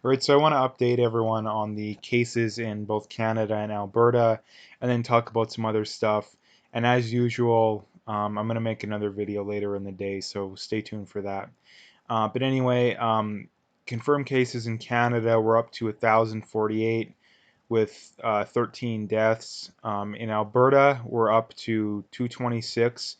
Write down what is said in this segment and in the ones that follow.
All right, so I want to update everyone on the cases in both Canada and Alberta, and then talk about some other stuff. And as usual, I'm going to make another video later in the day, so stay tuned for that. But anyway, confirmed cases in Canada, we're up to 1,048 with 13 deaths. In Alberta, we're up to 226,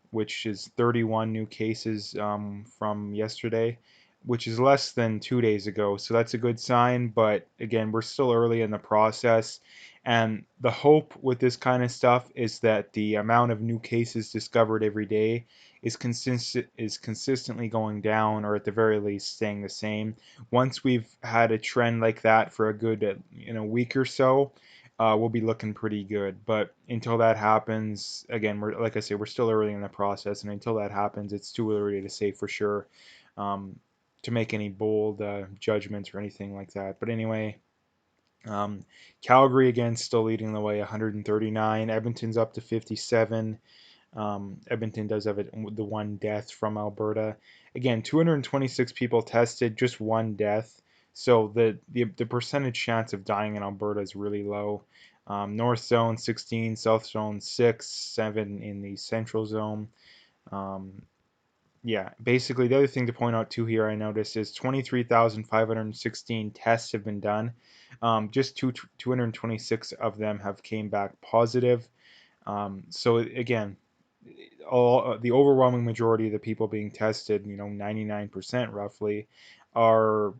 which is 31 new cases from yesterday, which is less than 2 days ago. So that's a good sign. But again, we're still early in the process. And the hope with this kind of stuff is that the amount of new cases discovered every day is consistently going down, or at the very least staying the same. Once we've had a trend like that for a good week or so, we'll be looking pretty good. But until that happens, again, we're like I say, we're still early in the process, and until that happens, it's too early to say for sure, um, to make any bold judgments or anything like that. But anyway, um, Calgary again still leading the way, 139. Edmonton's up to 57. Edmonton does have the one death from Alberta. Again, 226 people tested, just one death. So the percentage chance of dying in Alberta is really low. North Zone 16, South Zone 6, 7 in the Central Zone. Um, yeah, basically the other thing to point out too here I noticed is 23,516 tests have been done. Just 226 of them have came back positive. So again, all the overwhelming majority of the people being tested, 99% roughly, are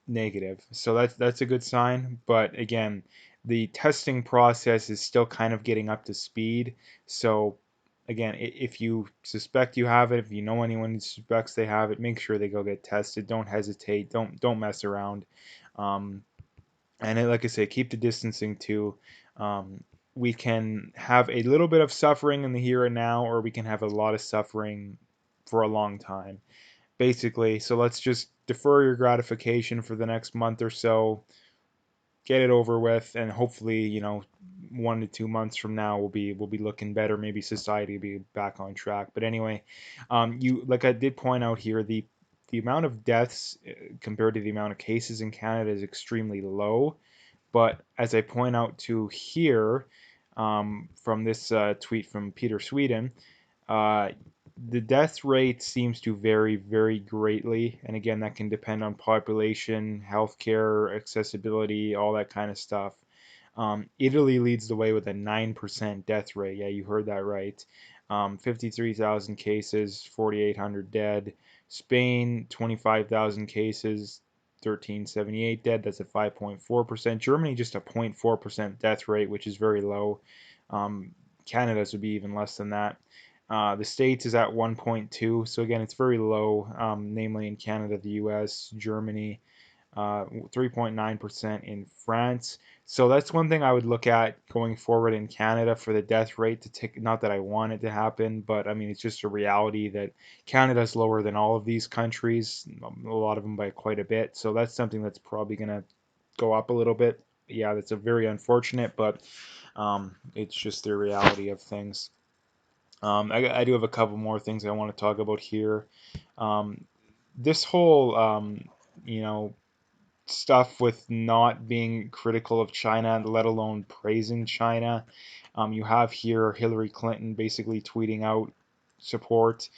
negative. So that's a good sign. But again, the testing process is still kind of getting up to speed. So again, if you suspect you have it, if you know anyone who suspects they have it, make sure they go get tested. Don't hesitate. Don't mess around. Um, like I say, keep the distancing too. Um, we can have a little bit of suffering in the here and now, or we can have a lot of suffering for a long time, basically. So let's just defer your gratification for the next month or so, get it over with, and hopefully, 1 to 2 months from now, we'll be looking better. Maybe society will be back on track. But anyway, you like I did point out here, the amount of deaths compared to the amount of cases in Canada is extremely low. But as I point out to here, from this tweet from Peter Sweden, uh, the death rate seems to vary very greatly. And again, that can depend on population, healthcare, accessibility, all that kind of stuff. Italy leads the way with a 9% death rate. Yeah, you heard that right. 53,000 cases, 4,800 dead. Spain, 25,000 cases, 1378 dead. That's a 5.4%. Germany, just a 0.4% death rate, which is very low. Canada's would be even less than that. The States is at 1.2, so again, it's very low, namely in Canada, the US, Germany, 3.9% in France. So that's one thing I would look at going forward in Canada for the death rate to take. Not that I want it to happen, but I mean, it's just a reality that Canada's lower than all of these countries, a lot of them by quite a bit. So that's something that's probably going to go up a little bit. Yeah, that's a very unfortunate, but it's just the reality of things. I do have a couple more things I want to talk about here. Um, this whole, you know, stuff with not being critical of China, let alone praising China. You have here Hillary Clinton basically tweeting out support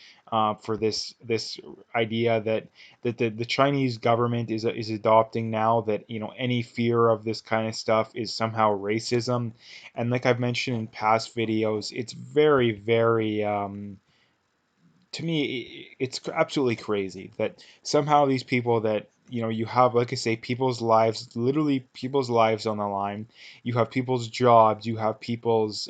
for this idea that the Chinese government is adopting now, that any fear of this kind of stuff is somehow racism. And like I've mentioned in past videos, it's very to me, it's absolutely crazy that somehow these people that you have, like I say, people's lives, literally people's lives on the line. You have people's jobs, you have people's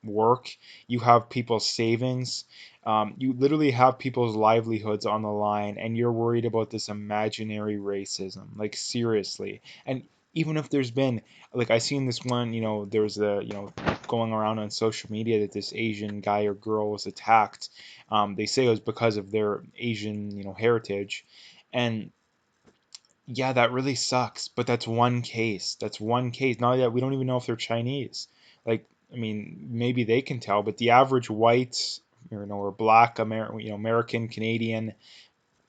work, you have people's savings. You literally have people's livelihoods on the line, and you're worried about this imaginary racism. Like, seriously. And even if there's been, like, I seen this one, there was going around on social media that this Asian guy or girl was attacked. They say it was because of their Asian, heritage. And yeah, that really sucks, but that's one case. That's one case. Now that we don't even know if they're Chinese. Like, I mean, maybe they can tell, but the average white, or black American, Canadian,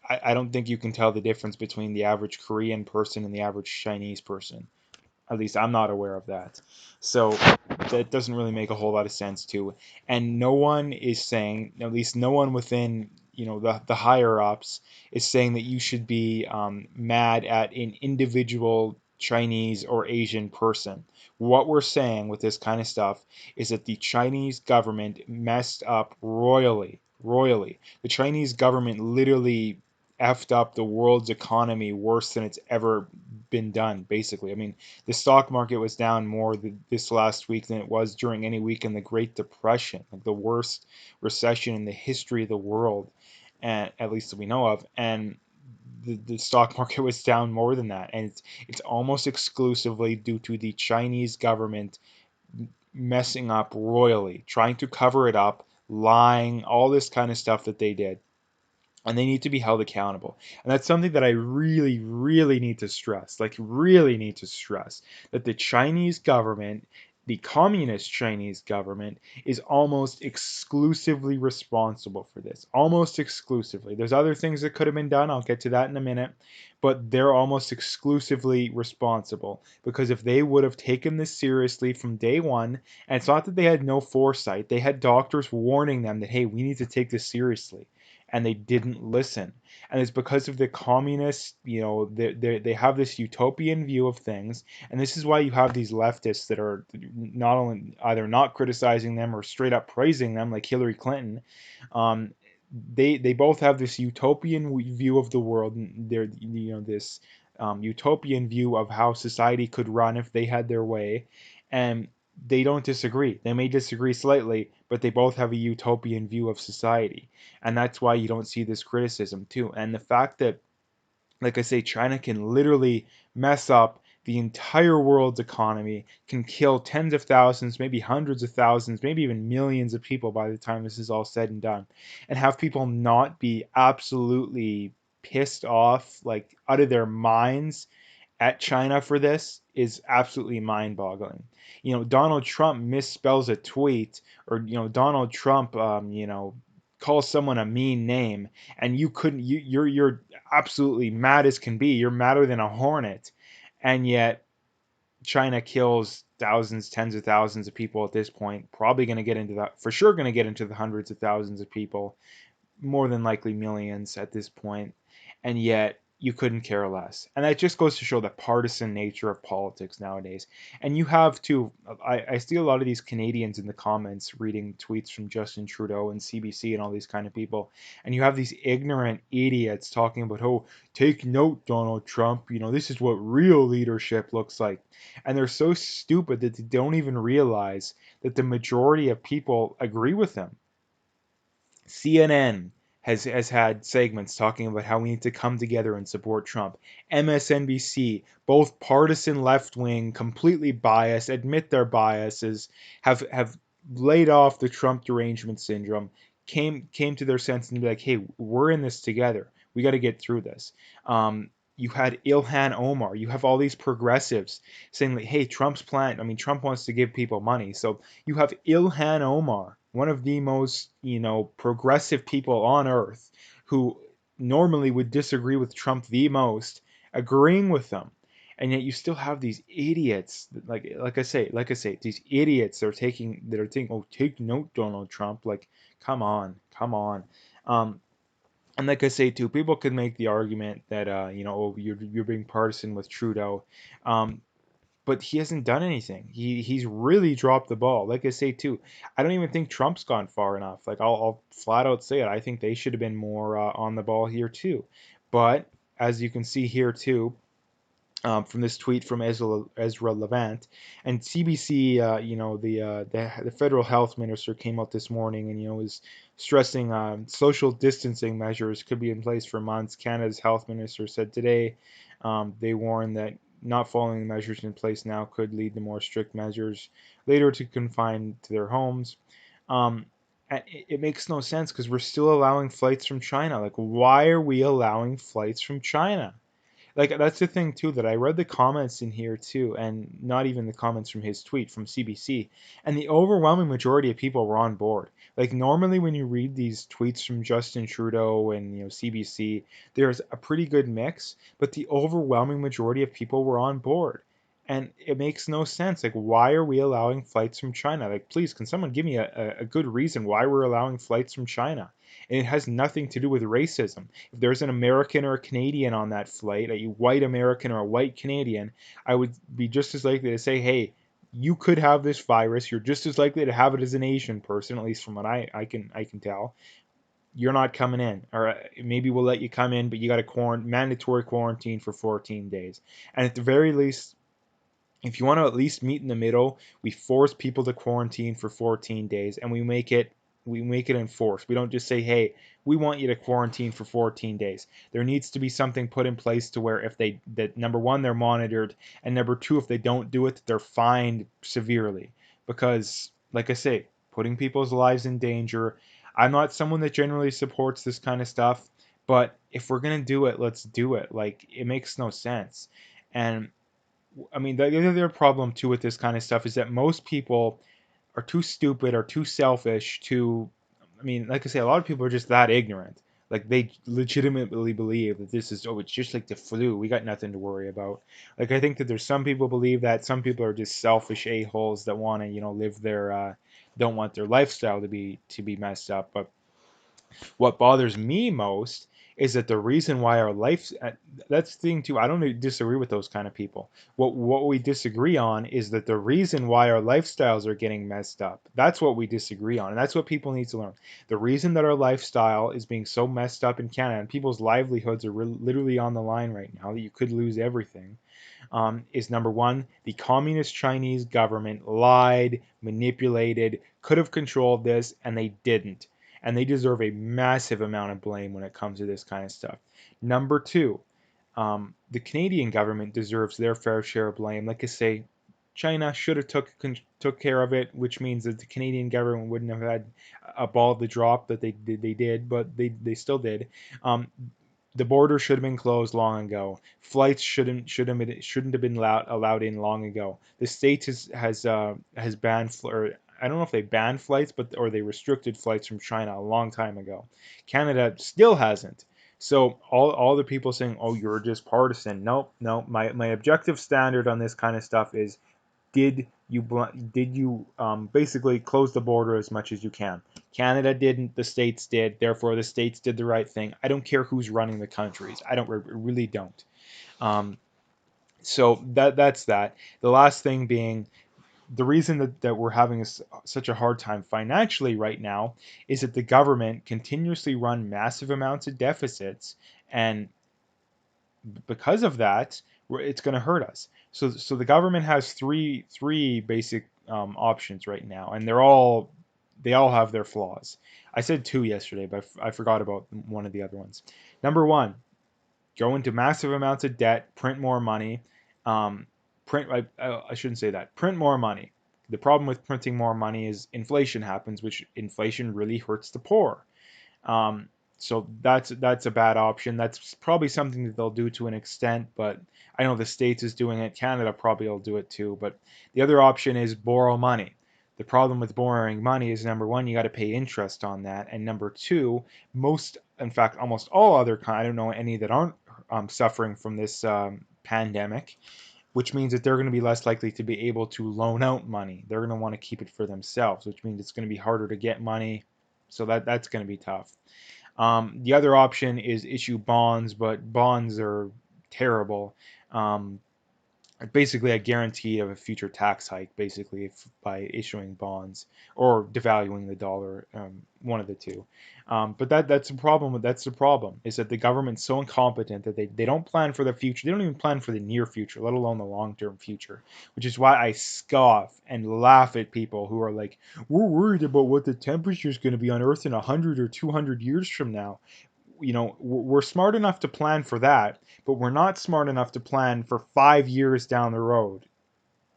I don't think you can tell the difference between the average Korean person and the average Chinese person. At least I'm not aware of that. So that doesn't really make a whole lot of sense too. And no one is saying, at least no one within, the higher ups is saying that you should be mad at an individual Chinese or Asian person. What we're saying with this kind of stuff is that the Chinese government messed up royally. Royally. The Chinese government literally effed up the world's economy worse than it's ever been done, basically. I mean, the stock market was down more this last week than it was during any week in the Great Depression, like the worst recession in the history of the world, and at least that we know of. And the stock market was down more than that, and it's almost exclusively due to the Chinese government messing up royally, trying to cover it up, lying, all this kind of stuff that they did, and they need to be held accountable. And that's something that I really, really need to stress, like, really need to stress that the Chinese government, the communist Chinese government, is almost exclusively responsible for this. Almost exclusively. There's other things that could have been done. I'll get to that in a minute. But they're almost exclusively responsible because if they would have taken this seriously from day one, and it's not that they had no foresight, they had doctors warning them that, hey, we need to take this seriously, and they didn't listen. And it's because of the communists, they have this utopian view of things. And this is why you have these leftists that are not only either not criticizing them or straight up praising them, like Hillary Clinton. Um, they both have this utopian view of the world. They're, this utopian view of how society could run if they had their way. And they don't disagree. They may disagree slightly, but they both have a utopian view of society. And that's why you don't see this criticism too. And the fact that, like I say, China can literally mess up the entire world's economy, can kill tens of thousands, maybe hundreds of thousands, maybe even millions of people by the time this is all said and done, and have people not be absolutely pissed off, like out of their minds at China for this is absolutely mind-boggling. Donald Trump misspells a tweet, or Donald Trump, calls someone a mean name, and you couldn't, you're absolutely mad as can be. You're madder than a hornet, and yet China kills thousands, tens of thousands of people at this point. Probably going to get into that, for sure, going to get into the hundreds of thousands of people, more than likely millions at this point, and yet you couldn't care less. And that just goes to show the partisan nature of politics nowadays. And you have to, I see a lot of these Canadians in the comments reading tweets from Justin Trudeau and CBC and all these kind of people, and you have these ignorant idiots talking about, oh, take note, Donald Trump, this is what real leadership looks like. And they're so stupid that they don't even realize that the majority of people agree with them. CNN has had segments talking about how we need to come together and support Trump. MSNBC, both partisan left wing, completely biased, admit their biases, have laid off the Trump derangement syndrome, came to their sense and be like, hey, we're in this together. We got to get through this. You had Ilhan Omar. You have all these progressives saying like, hey, Trump's plan. I mean, Trump wants to give people money. So you have Ilhan Omar, one of the most, progressive people on earth, who normally would disagree with Trump the most, agreeing with them. And yet you still have these idiots, like I say, these idiots that are taking, oh, take note, Donald Trump. Like, come on, come on. And like I say too, people could make the argument that oh, you're being partisan with Trudeau, um, but he hasn't done anything. He's really dropped the ball. Like I say too, I don't even think Trump's gone far enough. Like I'll flat out say it. I think they should have been more on the ball here too. But as you can see here too, from this tweet from Ezra Levant and CBC. The federal health minister came out this morning and was stressing social distancing measures could be in place for months. Canada's health minister said today they warned that not following the measures in place now could lead to more strict measures later to confine to their homes. Um, it makes no sense because we're still allowing flights from China. Like, why are we allowing flights from China? Like that's the thing too, that I read the comments in here too, and not even the comments from his tweet from CBC, and the overwhelming majority of people were on board. Like normally when you read these tweets from Justin Trudeau and CBC, there's a pretty good mix, but the overwhelming majority of people were on board. And it makes no sense. Like, why are we allowing flights from China? Like, please, can someone give me a good reason why we're allowing flights from China? And it has nothing to do with racism. If there's an American or a Canadian on that flight, a white American or a white Canadian, I would be just as likely to say, hey, you could have this virus. You're just as likely to have it as an Asian person, at least from what I can tell. You're not coming in, or maybe we'll let you come in, but you got a mandatory quarantine for 14 days. And at the very least, if you want to at least meet in the middle, we force people to quarantine for 14 days and we make it enforced. We don't just say, "Hey, we want you to quarantine for 14 days." There needs to be something put in place to where if they that number one they're monitored, and number two if they don't do it, they're fined severely, because like I say, putting people's lives in danger. I'm not someone that generally supports this kind of stuff, but if we're going to do it, let's do it. Like it makes no sense. And I mean, the other problem too with this kind of stuff is that most people are too stupid or too selfish to. I mean, like I say, a lot of people are just that ignorant. Like they legitimately believe that this is, oh, it's just like the flu. We got nothing to worry about. Like I think that there's some people believe that. Some people are just selfish a-holes that want to, live their, don't want their lifestyle to be messed up. But what bothers me most is that the reason why our life, that's the thing too, I don't disagree with those kind of people. What we disagree on is that the reason why our lifestyles are getting messed up, that's what we disagree on, and that's what people need to learn. The reason that our lifestyle is being so messed up in Canada, and people's livelihoods are literally on the line right now, that you could lose everything, is number one, the communist Chinese government lied, manipulated, could have controlled this, and they didn't. And they deserve a massive amount of blame when it comes to this kind of stuff. Number two, the Canadian government deserves their fair share of blame. Like I say, China should have took care of it, which means that the Canadian government wouldn't have had a ball to drop that they did, but they still did. The border should have been closed long ago. Flights shouldn't have been allowed in long ago. The state has banned, or I don't know if they banned flights, or they restricted flights from China a long time ago. Canada still hasn't. So all the people saying, "Oh, you're just partisan." Nope, no. My objective standard on this kind of stuff is, did you basically close the border as much as you can? Canada didn't, the states did. Therefore, the states did the right thing. I don't care who's running the countries. I don't really don't. Um, so that's that. The last thing being, the reason that we're having such a hard time financially right now is that the government continuously run massive amounts of deficits, and because of that, it's going to hurt us. So the government has three basic options right now, and they all have their flaws. I said two yesterday, but I forgot about one of the other ones. Number one, go into massive amounts of debt, print more money. Um, print I shouldn't say that. Print more money. The problem with printing more money is inflation happens, which inflation really hurts the poor. Um, so that's a bad option. That's probably something that they'll do to an extent, but I know the States is doing it. Canada probably will do it too. But the other option is borrow money. The problem with borrowing money is, number one, you got to pay interest on that, and number two, in fact, almost all other I don't know any that aren't suffering from this pandemic, which means that they're going to be less likely to be able to loan out money. They're going to want to keep it for themselves, which means it's going to be harder to get money. So that's going to be tough. The other option is issue bonds, but bonds are terrible. Um, Basically a guarantee of a future tax hike, basically, by issuing bonds or devaluing the dollar, one of the two. But that's the problem. That's the problem, is that the government's so incompetent that they don't plan for the future. They don't even plan for the near future, let alone the long-term future, which is why I scoff and laugh at people who are like, we're worried about what the temperature is going to be on Earth in 100 or 200 years from now. We're smart enough to plan for that, but we're not smart enough to plan for 5 years down the road.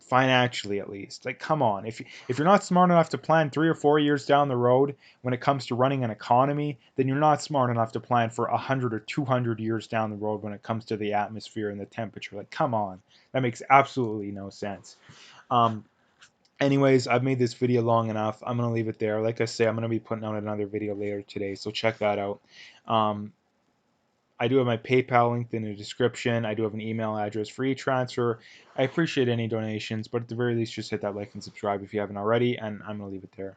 financially at least. Like, come on. If you're not smart enough to plan 3 or 4 years down the road when it comes to running an economy, then you're not smart enough to plan for 100 or 200 years down the road when it comes to the atmosphere and the temperature. Like, come on. That makes absolutely no sense. Um, Anyways, I've made this video long enough. I'm gonna leave it there. Like I say, I'm gonna be putting out another video later today, so check that out. Um, I do have my PayPal linked in the description. I do have an email address for e-transfer. I appreciate any donations, but at the very least, just hit that like and subscribe if you haven't already, and I'm going to leave it there.